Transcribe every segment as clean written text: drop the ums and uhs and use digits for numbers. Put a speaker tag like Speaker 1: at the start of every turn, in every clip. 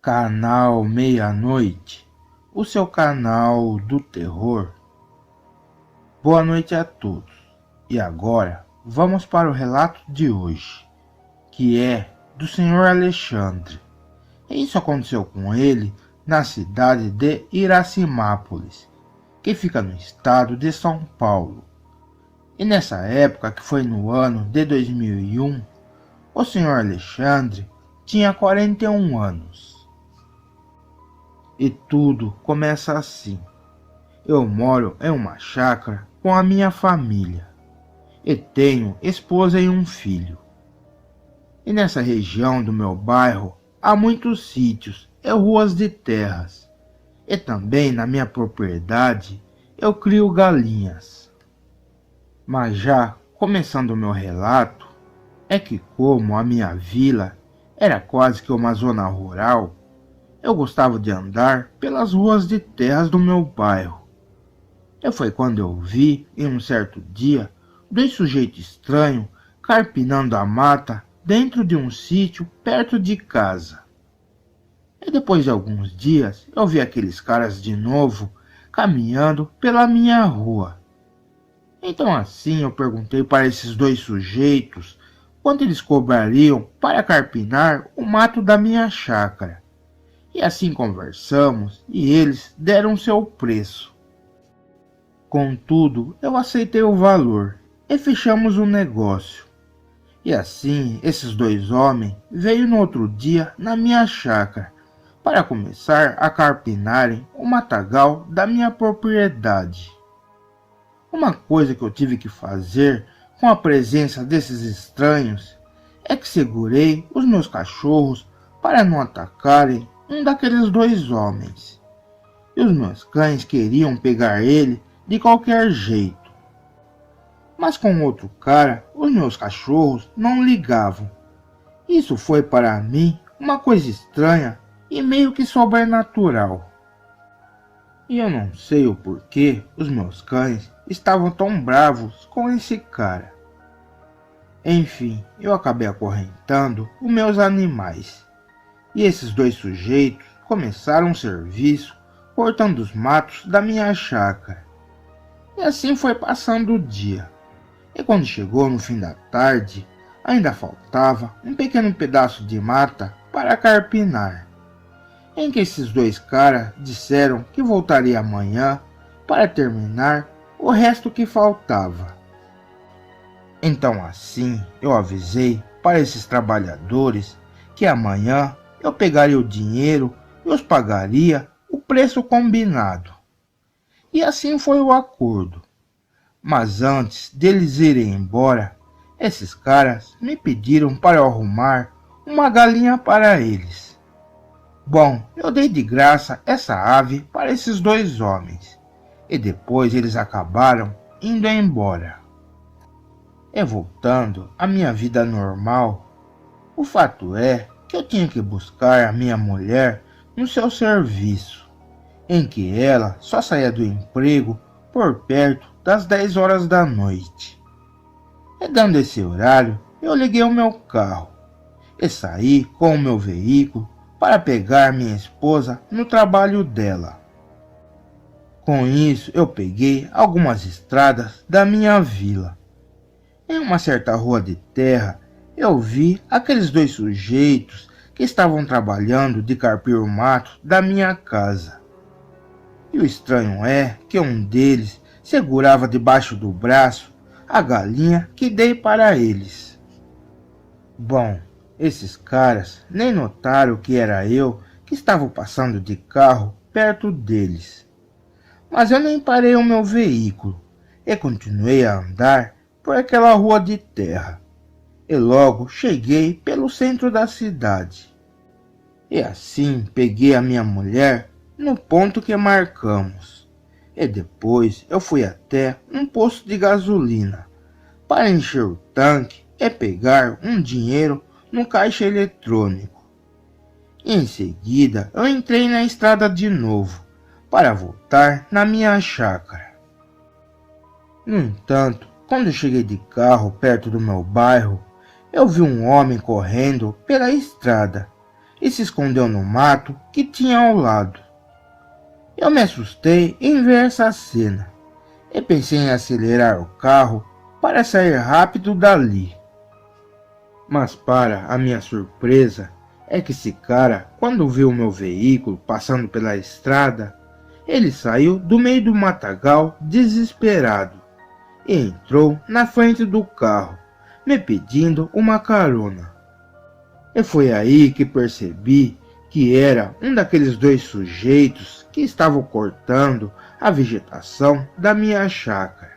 Speaker 1: Canal Meia-Noite, o seu canal do terror. Boa noite a todos. E agora, vamos para o relato de hoje, que é do Sr. Alexandre. Isso aconteceu com ele na cidade de Iracemápolis, que fica no estado de São Paulo. E nessa época, que foi no ano de 2001, o Sr. Alexandre tinha 41 anos. E tudo começa assim. Eu moro em uma chácara com a minha família e tenho esposa e um filho. E nessa região do meu bairro há muitos sítios e ruas de terras. E também na minha propriedade eu crio galinhas. Mas já começando o meu relato, é que como a minha vila era quase que uma zona rural, eu gostava de andar pelas ruas de terras do meu bairro. E foi quando eu vi, em um certo dia, dois sujeitos estranhos carpinando a mata dentro de um sítio perto de casa. E depois de alguns dias, eu vi aqueles caras de novo caminhando pela minha rua. Então assim eu perguntei para esses dois sujeitos quanto eles cobrariam para carpinar o mato da minha chácara. E assim conversamos e eles deram seu preço. Contudo, eu aceitei o valor e fechamos o negócio. E assim, esses dois homens veio no outro dia na minha chácara para começar a carpinarem o matagal da minha propriedade. Uma coisa que eu tive que fazer com a presença desses estranhos é que segurei os meus cachorros para não atacarem um daqueles dois homens. E os meus cães queriam pegar ele de qualquer jeito. Mas com outro cara, os meus cachorros não ligavam. Isso foi para mim uma coisa estranha e meio que sobrenatural. E eu não sei o porquê os meus cães estavam tão bravos com esse cara. Enfim, eu acabei acorrentando os meus animais. E esses dois sujeitos começaram um serviço cortando os matos da minha chácara. E assim foi passando o dia. E quando chegou no fim da tarde, ainda faltava um pequeno pedaço de mata para carpinar. Em que esses dois caras disseram que voltaria amanhã para terminar o resto que faltava. Então assim eu avisei para esses trabalhadores que amanhã eu pegaria o dinheiro e os pagaria o preço combinado. E assim foi o acordo. Mas antes deles irem embora, esses caras me pediram para eu arrumar uma galinha para eles. Bom, eu dei de graça essa ave para esses dois homens, e depois eles acabaram indo embora. E voltando à minha vida normal, o fato é que eu tinha que buscar a minha mulher no seu serviço, em que ela só saía do emprego por perto das 10 horas da noite. E dando esse horário, eu liguei o meu carro e saí com o meu veículo para pegar minha esposa no trabalho dela. Com isso, eu peguei algumas estradas da minha vila. Em uma certa rua de terra, eu vi aqueles dois sujeitos que estavam trabalhando de carpir o mato da minha casa. E o estranho é que um deles segurava debaixo do braço a galinha que dei para eles. Bom, esses caras nem notaram que era eu que estava passando de carro perto deles. Mas eu nem parei o meu veículo e continuei a andar por aquela rua de terra. E logo cheguei pelo centro da cidade. E assim peguei a minha mulher no ponto que marcamos. E depois eu fui até um posto de gasolina para encher o tanque e pegar um dinheiro no caixa eletrônico. E em seguida eu entrei na estrada de novo para voltar na minha chácara. No entanto, quando eu cheguei de carro perto do meu bairro, eu vi um homem correndo pela estrada e se escondeu no mato que tinha ao lado. Eu me assustei em ver essa cena e pensei em acelerar o carro para sair rápido dali. Mas para a minha surpresa, é que esse cara, quando viu o meu veículo passando pela estrada, ele saiu do meio do matagal desesperado e entrou na frente do carro, me pedindo uma carona. E foi aí que percebi que era um daqueles dois sujeitos que estavam cortando a vegetação da minha chácara.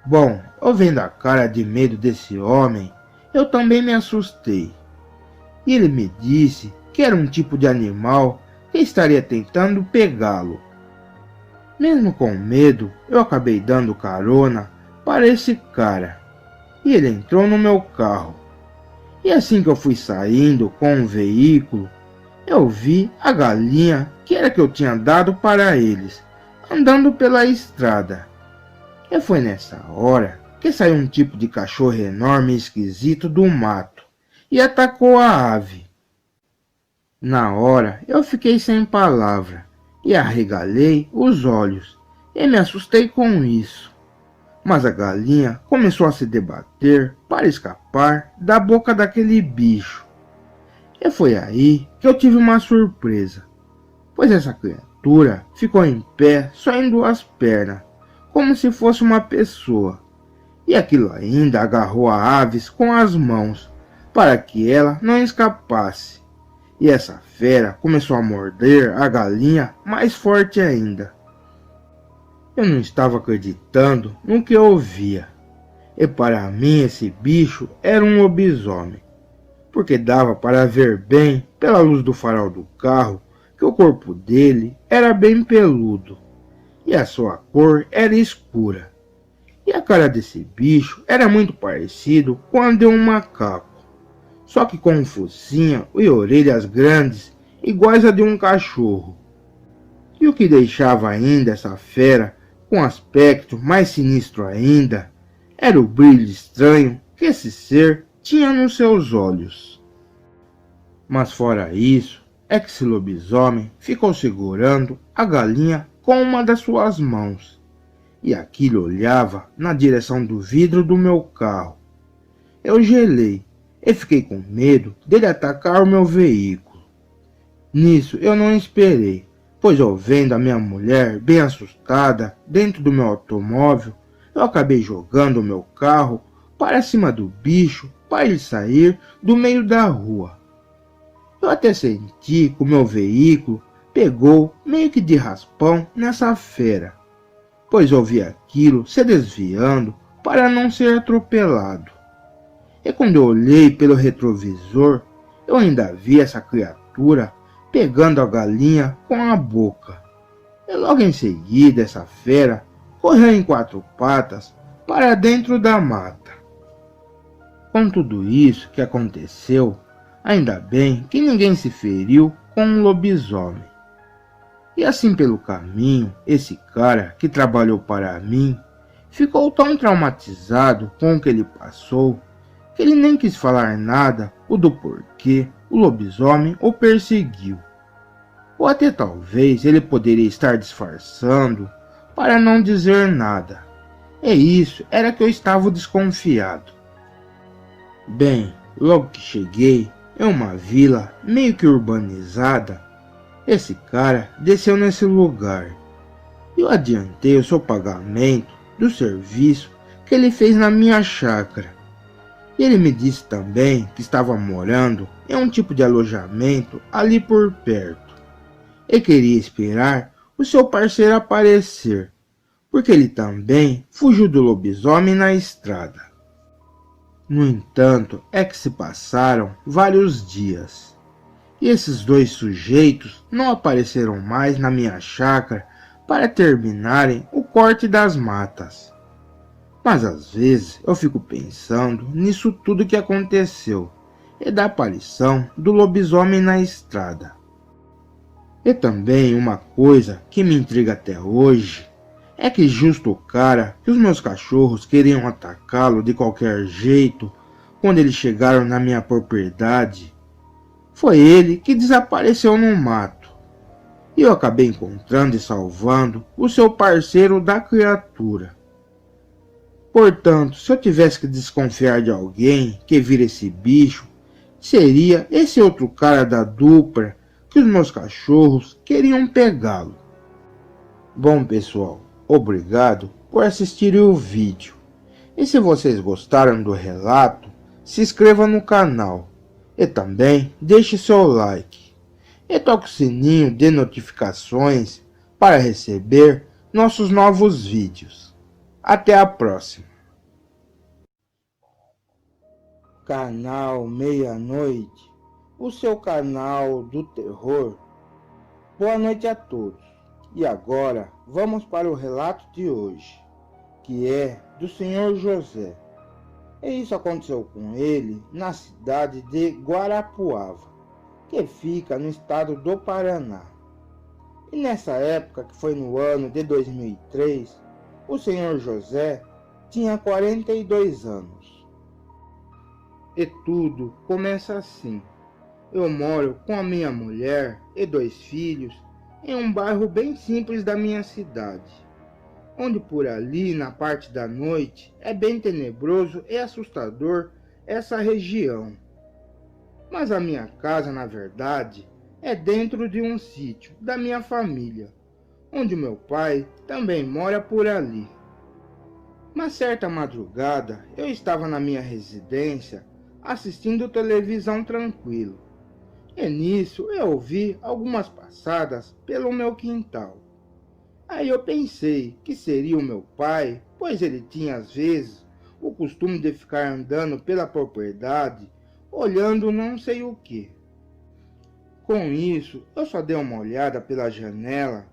Speaker 1: Bom, eu vendo a cara de medo desse homem, eu também me assustei. E ele me disse que era um tipo de animal que estaria tentando pegá-lo. Mesmo com medo, eu acabei dando carona para esse cara, e ele entrou no meu carro. E assim que eu fui saindo com o veículo, eu vi a galinha que era que eu tinha dado para eles, andando pela estrada. E foi nessa hora que saiu um tipo de cachorro enorme e esquisito do mato e atacou a ave. Na hora eu fiquei sem palavra e arregalei os olhos e me assustei com isso. Mas a galinha começou a se debater para escapar da boca daquele bicho. E foi aí que eu tive uma surpresa, pois essa criatura ficou em pé só em duas pernas, como se fosse uma pessoa. E aquilo ainda agarrou a aves com as mãos, para que ela não escapasse. E essa fera começou a morder a galinha mais forte ainda. Eu não estava acreditando no que eu ouvia. E para mim esse bicho era um lobisomem, porque dava para ver bem, pela luz do farol do carro, que o corpo dele era bem peludo, e a sua cor era escura. E a cara desse bicho era muito parecido com a de um macaco, só que com um focinho e orelhas grandes, iguais a de um cachorro. E o que deixava ainda essa fera com aspecto mais sinistro ainda, era o brilho estranho que esse ser tinha nos seus olhos. Mas fora isso, é que esse lobisomem ficou segurando a galinha com uma das suas mãos, e aquilo olhava na direção do vidro do meu carro. Eu gelei e fiquei com medo dele atacar o meu veículo. Nisso eu não esperei, pois ao vendo a minha mulher bem assustada dentro do meu automóvel, eu acabei jogando o meu carro para cima do bicho para ele sair do meio da rua. Eu até senti que o meu veículo pegou meio que de raspão nessa fera, pois eu vi aquilo se desviando para não ser atropelado. E quando eu olhei pelo retrovisor, eu ainda vi essa criatura pegando a galinha com a boca. E logo em seguida essa fera correu em quatro patas para dentro da mata. Com tudo isso que aconteceu, ainda bem que ninguém se feriu com um lobisomem. E assim pelo caminho, esse cara que trabalhou para mim ficou tão traumatizado com o que ele passou que ele nem quis falar nada do porquê o lobisomem o perseguiu. Ou até talvez ele poderia estar disfarçando para não dizer nada. E isso era que eu estava desconfiado. Bem, logo que cheguei em uma vila meio que urbanizada, esse cara desceu nesse lugar. Eu adiantei o seu pagamento do serviço que ele fez na minha chácara. E ele me disse também que estava morando em um tipo de alojamento ali por perto. E queria esperar o seu parceiro aparecer, porque ele também fugiu do lobisomem na estrada. No entanto, é que se passaram vários dias, e esses dois sujeitos não apareceram mais na minha chácara para terminarem o corte das matas. Mas às vezes eu fico pensando nisso tudo que aconteceu e da aparição do lobisomem na estrada. E também uma coisa que me intriga até hoje é que justo o cara que os meus cachorros queriam atacá-lo de qualquer jeito quando eles chegaram na minha propriedade, Foi ele que desapareceu no mato. E eu acabei encontrando e salvando o seu parceiro da criatura. Portanto, se eu tivesse que desconfiar de alguém que vira esse bicho, seria esse outro cara da dupla que os meus cachorros queriam pegá-lo. Bom, pessoal, obrigado por assistirem o vídeo. E se vocês gostaram do relato, se inscreva no canal e também deixe seu like. E toque o sininho de notificações para receber nossos novos vídeos. Até a próxima. Canal Meia-Noite, o seu canal do terror. Boa noite a todos. E agora vamos para o relato de hoje, que é do Senhor José. E isso aconteceu com ele na cidade de Guarapuava, que fica no estado do Paraná. E nessa época, que foi no ano de 2003, o Senhor José tinha 42 anos. E tudo começa assim. Eu moro com a minha mulher e 2 filhos em um bairro bem simples da minha cidade, onde por ali, na parte da noite, é bem tenebroso e assustador essa região. Mas a minha casa, na verdade, é dentro de um sítio da minha família, onde meu pai também mora por ali. Uma certa madrugada, eu estava na minha residência assistindo televisão tranquilo. E nisso eu ouvi algumas passadas pelo meu quintal. Aí eu pensei que seria o meu pai, pois ele tinha às vezes o costume de ficar andando pela propriedade, olhando não sei o que. Com isso, eu só dei uma olhada pela janela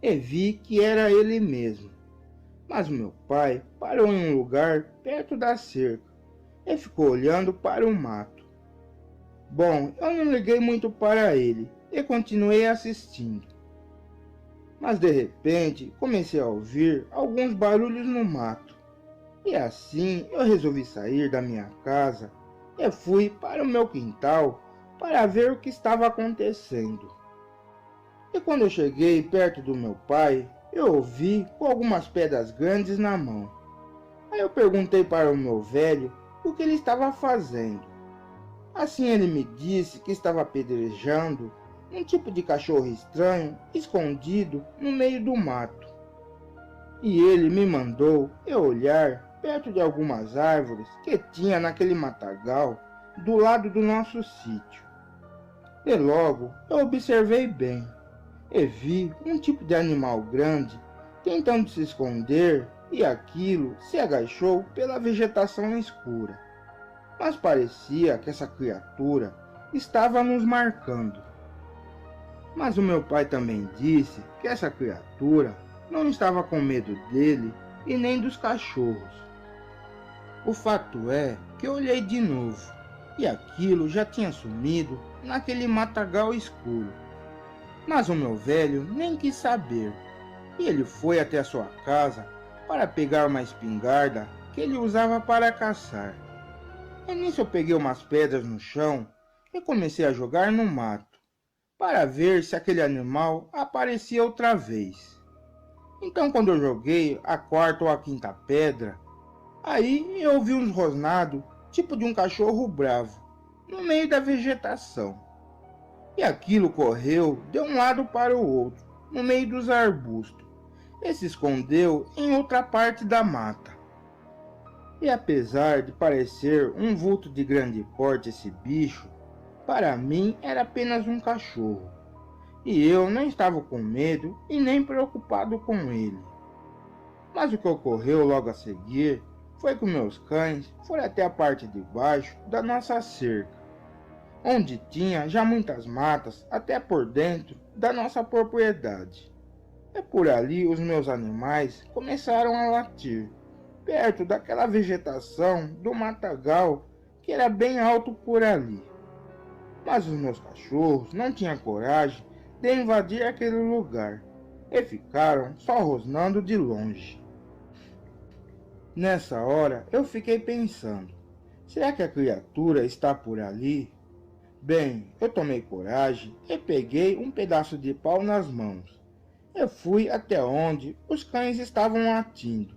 Speaker 1: e vi que era ele mesmo. Mas meu pai parou em um lugar perto da cerca e ficou olhando para o mato. Bom, eu não liguei muito para ele e continuei assistindo. Mas de repente comecei a ouvir alguns barulhos no mato. E assim eu resolvi sair da minha casa e fui para o meu quintal para ver o que estava acontecendo. E quando eu cheguei perto do meu pai, eu o vi com algumas pedras grandes na mão. Aí eu perguntei para o meu velho o que ele estava fazendo. Assim ele me disse que estava apedrejando um tipo de cachorro estranho escondido no meio do mato. E ele me mandou eu olhar perto de algumas árvores que tinha naquele matagal do lado do nosso sítio. E logo eu observei bem e vi um tipo de animal grande tentando se esconder, e aquilo se agachou pela vegetação escura. Mas parecia que essa criatura estava nos marcando. Mas o meu pai também disse que essa criatura não estava com medo dele e nem dos cachorros. O fato é que eu olhei de novo e aquilo já tinha sumido naquele matagal escuro. Mas o meu velho nem quis saber e ele foi até a sua casa para pegar uma espingarda que ele usava para caçar. E nisso eu peguei umas pedras no chão e comecei a jogar no mato, para ver se aquele animal aparecia outra vez. Então quando eu joguei a quarta ou a quinta pedra, aí eu ouvi uns rosnados, tipo de um cachorro bravo, no meio da vegetação. E aquilo correu de um lado para o outro, no meio dos arbustos, e se escondeu em outra parte da mata. E apesar de parecer um vulto de grande porte esse bicho, para mim era apenas um cachorro. E eu não estava com medo e nem preocupado com ele. Mas o que ocorreu logo a seguir foi que meus cães foram até a parte de baixo da nossa cerca, onde tinha já muitas matas até por dentro da nossa propriedade. E por ali os meus animais começaram a latir, perto daquela vegetação do matagal que era bem alto por ali. Mas os meus cachorros não tinham coragem de invadir aquele lugar e ficaram só rosnando de longe. Nessa hora eu fiquei pensando, será que a criatura está por ali? Bem, eu tomei coragem e peguei um pedaço de pau nas mãos. Eu fui até onde os cães estavam latindo.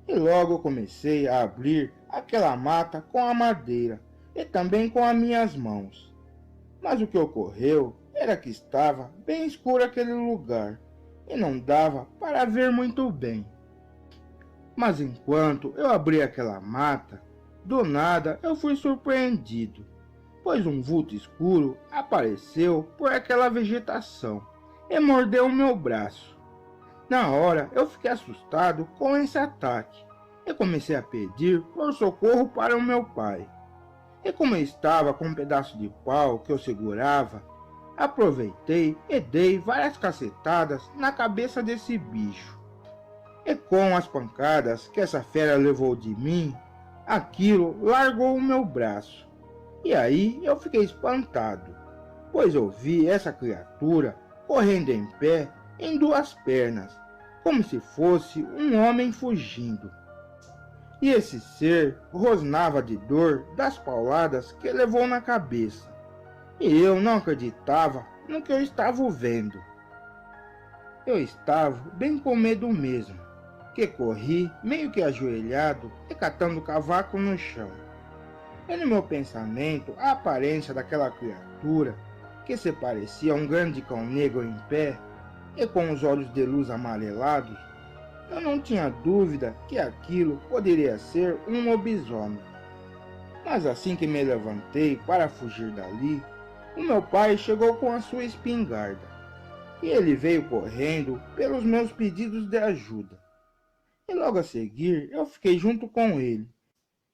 Speaker 1: E logo comecei a abrir aquela mata com a madeira e também com as minhas mãos. Mas o que ocorreu era que estava bem escuro aquele lugar e não dava para ver muito bem. Mas enquanto eu abria aquela mata, do nada eu fui surpreendido, pois um vulto escuro apareceu por aquela vegetação e mordeu o meu braço. Na hora eu fiquei assustado com esse ataque e comecei a pedir por socorro para o meu pai. E como eu estava com um pedaço de pau que eu segurava, aproveitei e dei várias cacetadas na cabeça desse bicho. E com as pancadas que essa fera levou de mim, aquilo largou o meu braço. E aí eu fiquei espantado, pois eu vi essa criatura correndo em pé em duas pernas, como se fosse um homem fugindo. E esse ser rosnava de dor das pauladas que levou na cabeça. E eu não acreditava no que eu estava vendo. Eu estava bem com medo mesmo, que corri meio que ajoelhado e catando cavaco no chão. E no meu pensamento, a aparência daquela criatura, que se parecia um grande cão negro em pé, e com os olhos de luz amarelados, eu não tinha dúvida que aquilo poderia ser um lobisomem. Mas assim que me levantei para fugir dali, o meu pai chegou com a sua espingarda, e ele veio correndo pelos meus pedidos de ajuda. E logo a seguir eu fiquei junto com ele,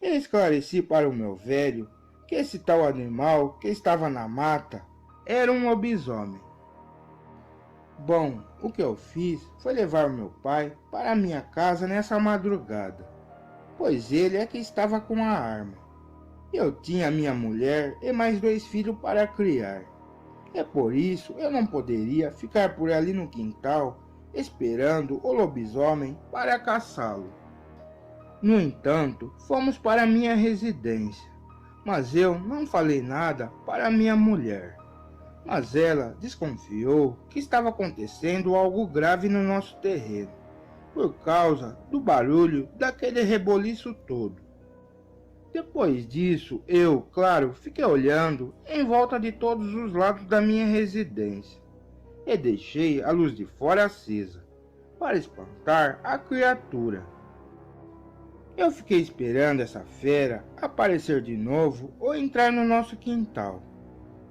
Speaker 1: e esclareci para o meu velho que esse tal animal que estava na mata era um lobisomem. Bom, o que eu fiz foi levar meu pai para a minha casa nessa madrugada, pois ele é que estava com a arma. Eu tinha minha mulher e mais 2 filhos para criar. É por isso eu não poderia ficar por ali no quintal esperando o lobisomem para caçá-lo. No entanto, fomos para minha residência, mas eu não falei nada para minha mulher. Mas ela desconfiou que estava acontecendo algo grave no nosso terreno, por causa do barulho daquele reboliço todo. Depois disso, eu, claro, fiquei olhando em volta de todos os lados da minha residência e deixei a luz de fora acesa, para espantar a criatura. Eu fiquei esperando essa fera aparecer de novo ou entrar no nosso quintal.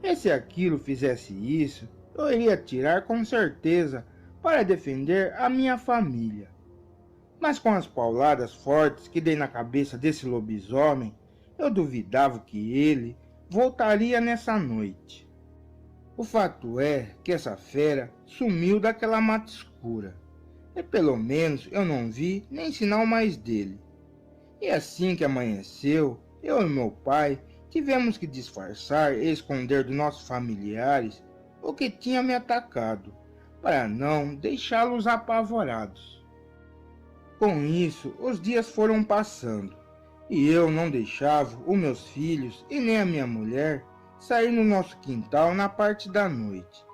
Speaker 1: E se aquilo fizesse isso, eu iria atirar com certeza para defender a minha família. Mas com as pauladas fortes que dei na cabeça desse lobisomem, eu duvidava que ele voltaria nessa noite. O fato é que essa fera sumiu daquela mata escura, e pelo menos eu não vi nem sinal mais dele. E assim que amanheceu, eu e meu pai tivemos que disfarçar e esconder dos nossos familiares o que tinha me atacado, para não deixá-los apavorados. Com isso, os dias foram passando, e eu não deixava os meus filhos e nem a minha mulher sair no nosso quintal na parte da noite,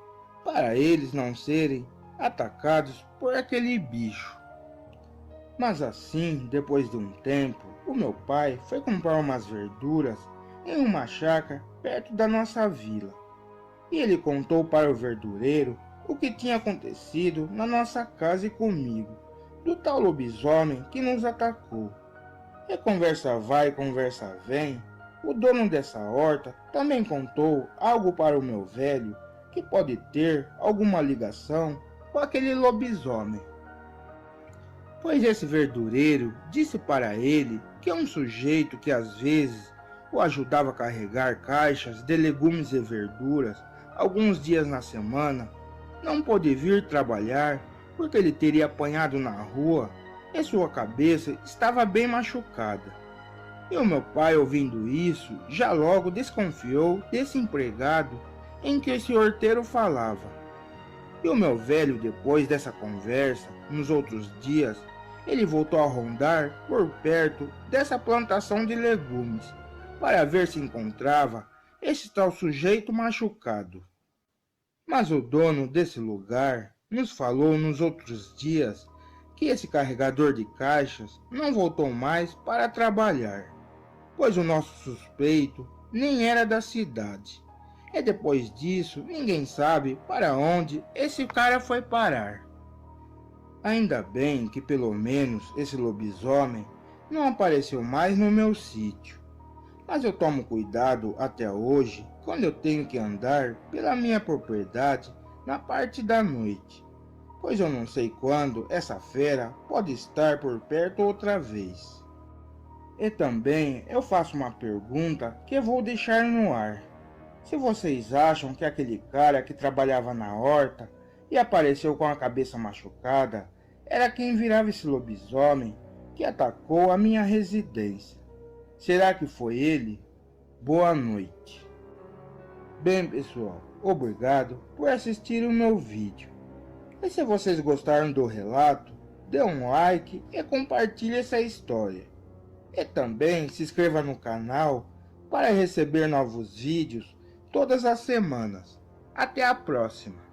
Speaker 1: para eles não serem atacados por aquele bicho. Mas assim, depois de um tempo, o meu pai foi comprar umas verduras em uma chácara perto da nossa vila. E ele contou para o verdureiro o que tinha acontecido na nossa casa e comigo, do tal lobisomem que nos atacou. E conversa vai, conversa vem, o dono dessa horta também contou algo para o meu velho que pode ter alguma ligação com aquele lobisomem. Pois esse verdureiro disse para ele que um sujeito que às vezes o ajudava a carregar caixas de legumes e verduras alguns dias na semana, não pôde vir trabalhar porque ele teria apanhado na rua e sua cabeça estava bem machucada. E o meu pai, ouvindo isso, já logo desconfiou desse empregado em que esse horteiro falava. E o meu velho, depois dessa conversa, nos outros dias, ele voltou a rondar por perto dessa plantação de legumes, para ver se encontrava esse tal sujeito machucado. Mas o dono desse lugar nos falou nos outros dias que esse carregador de caixas não voltou mais para trabalhar, pois o nosso suspeito nem era da cidade. E depois disso, ninguém sabe para onde esse cara foi parar. Ainda bem que pelo menos esse lobisomem não apareceu mais no meu sítio. Mas eu tomo cuidado até hoje quando eu tenho que andar pela minha propriedade na parte da noite, pois eu não sei quando essa fera pode estar por perto outra vez. E também eu faço uma pergunta que vou deixar no ar. Se vocês acham que aquele cara que trabalhava na horta e apareceu com a cabeça machucada era quem virava esse lobisomem que atacou a minha residência. Será que foi ele? Boa noite. Bem, pessoal, obrigado por assistir o meu vídeo. E se vocês gostaram do relato, dê um like e compartilhe essa história. E também se inscreva no canal para receber novos vídeos todas as semanas. Até a próxima!